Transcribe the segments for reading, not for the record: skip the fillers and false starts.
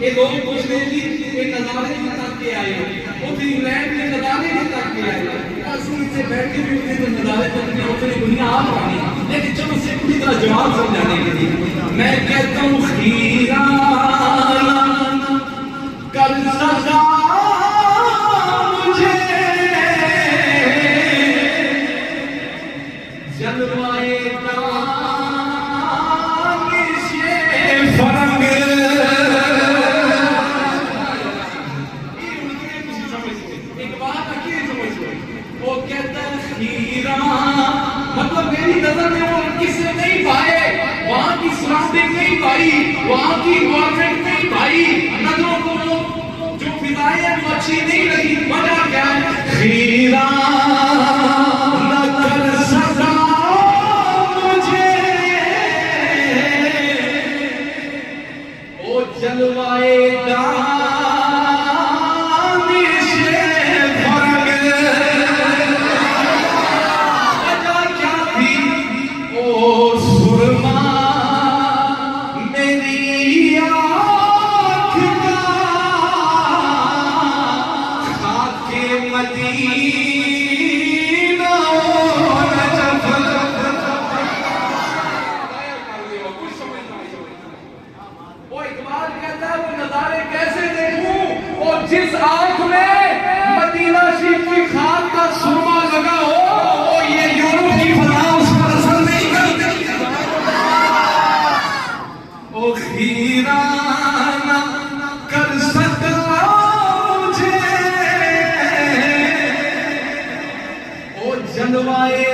ये लोग पूछ रहे जी ये नजारे में तक के आए वो फिर इंग्लैंड में नजारे में तक के आए असली से बैठ के भी उतने नजारे तक में उतनी दुनिया आ पानी लेकिन चलो से पूरी तरह जवाब समझाने के लिए मैं कहता हूँ खीरा कर सका मुझे जलवाए मतलब मेरी नजर में वो किससे नहीं पाए वहां की सराउंडिंग नहीं पाई वहां की गवर्नमेंट नहीं पाई नजरों को जो फिजाएं वो अच्छी नहीं लगी वजह क्या है खीरा न कर सका मुझे ओ जलवाएगा जिस आंख में मदीना शरीफ की खाक का सुरमा लगा हो ये यूरोप की फजा उस पर असर नहीं करती ओ खीरा न कर सका मुझे ओ जलवाए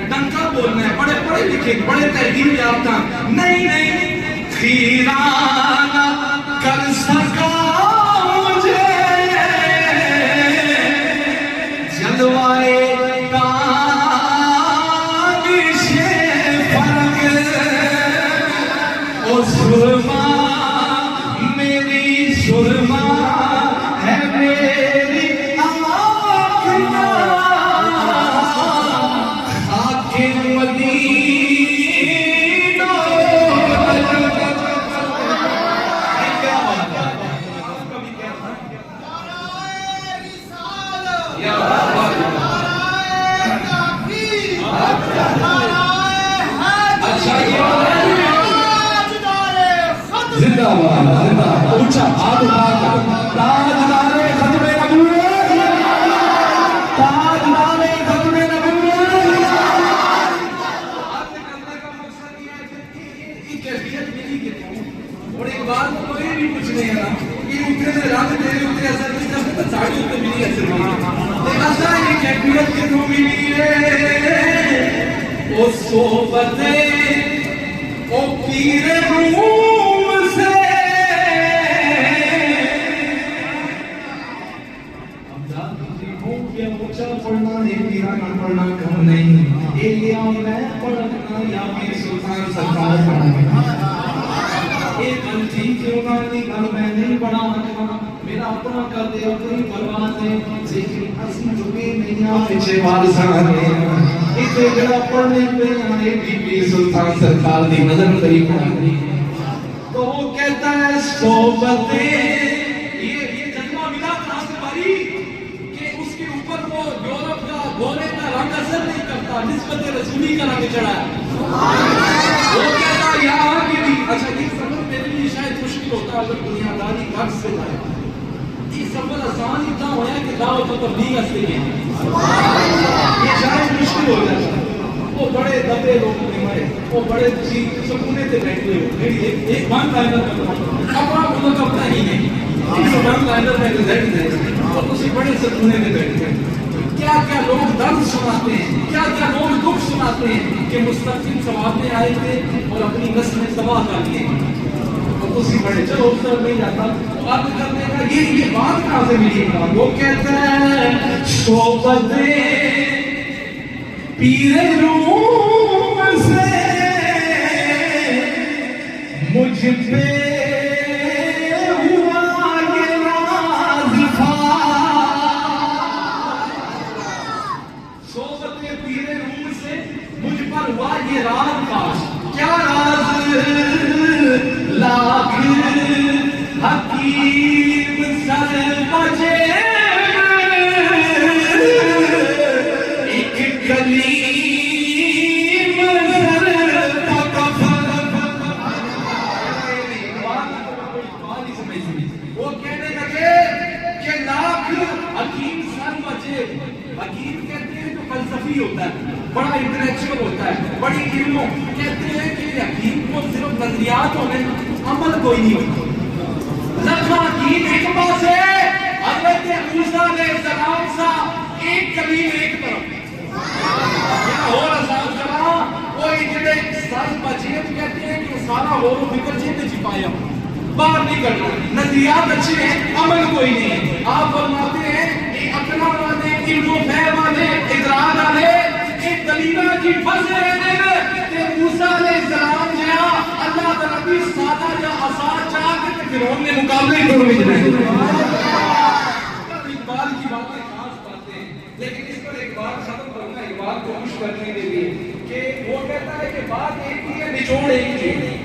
डंका बोलना है बड़े पढ़े लिखे बड़े तहजीब याफ्ता नहीं नहीं खीरा न कर सका मुझे जलवाए से फर्क ओ सुरमा मेरी सुरमा है मेरी ऊंचा हाथ उठाकर ताजदारे खत्मे नबूवत ताजदारे खत्मे नबूवत आपने करने का मकसद ये है कि ये कैफियत मिली के और एक बात कोई भी कुछ नहीं है ना ये उतने रंग तेरे उतने असर नहीं करते साड़ी उतने मिली असर नहीं ऐसा ये कैफियत के नो मिली है ओ सोबते ओ पीरे पढ़ना नहीं पीरा ना पढ़ना कम नहीं ये लिया मैं पढ़ना या फिर सुल्तान सरकार पढ़ना ये गलती क्यों ना नहीं कर मैं नहीं पढ़ा मेरा अपना कर दे अपनी परवाह है लेकिन असली जुगे नहीं आ पीछे वारसा ने इसे जरा पढ़ने पे आए बीबी सुल्तान सरकार दी नजर करी पढ़ा तो वो कहता है सोबतें गोरे का रंग असर नहीं करता निस्बत रसूली का रंग चढ़ा है वो कहता यहाँ की भी अच्छा ये सफर मेरे लिए शायद मुश्किल होता अगर दुनियादारी घर से जाए ये सफर आसान इतना होया कि दाव तो तबलीग असली है ये शायद मुश्किल हो जाता वो बड़े दबे लोग मरे वो बड़े सुकूने से बैठे हो एक वन लाइनर अपना मुल्क अपना ही नहीं वन लाइनर में रिजल्ट है और उसी बड़े सुकूने में बैठे क्या क्या लोग दर्द सुनाते हैं क्या क्या लोग दुख सुनाते हैं कि मुस्तकिल सवाब में आए थे और अपनी नस्ल में तबाह कर दिए और उसी बड़े चलो उस तरफ नहीं जाता बात करने का ये बात कहाँ से मिली वो कहते हैं सोबते पीरे रूम से मुझ पे मजीद। हकीम कहते हैं जो फलसफी होता है, बड़ा इंटेलेक्चुअल होता है, बड़ी इल्मों, कहते हैं कि हकीम को सिर्फ नजरियात होने, अमल कोई नहीं होता। लखा हकीम एक पास है, हजरत मूसा अलैहिस्सलाम सा एक कलीम एक तरफ क्या हो रहा जरा वो इतने सर बचेत कहते हैं कि सारा हो फिक्र चिन्ह छिपाया बाहर नहीं करना, नजरियात अच्छे हैं, अमल कोई नहीं है। आप फरमाते हैं कि अकला वाले, इल्मो फहम वाले, इदराक वाले एक दलीला की फंसे रहने में कि मूसा अलैहिस्सलाम या अल्लाह का नबी सादा या आसान चाह के फिरौन ने मुकाबले में नहीं। इकबाल की बातें खास बातें हैं, लेकिन इस पर एक बात खत्म करूंगा, एक बात को खुश करने के लिए कि वो कहता है कि बात एक ही है, निचोड़ एक ही है।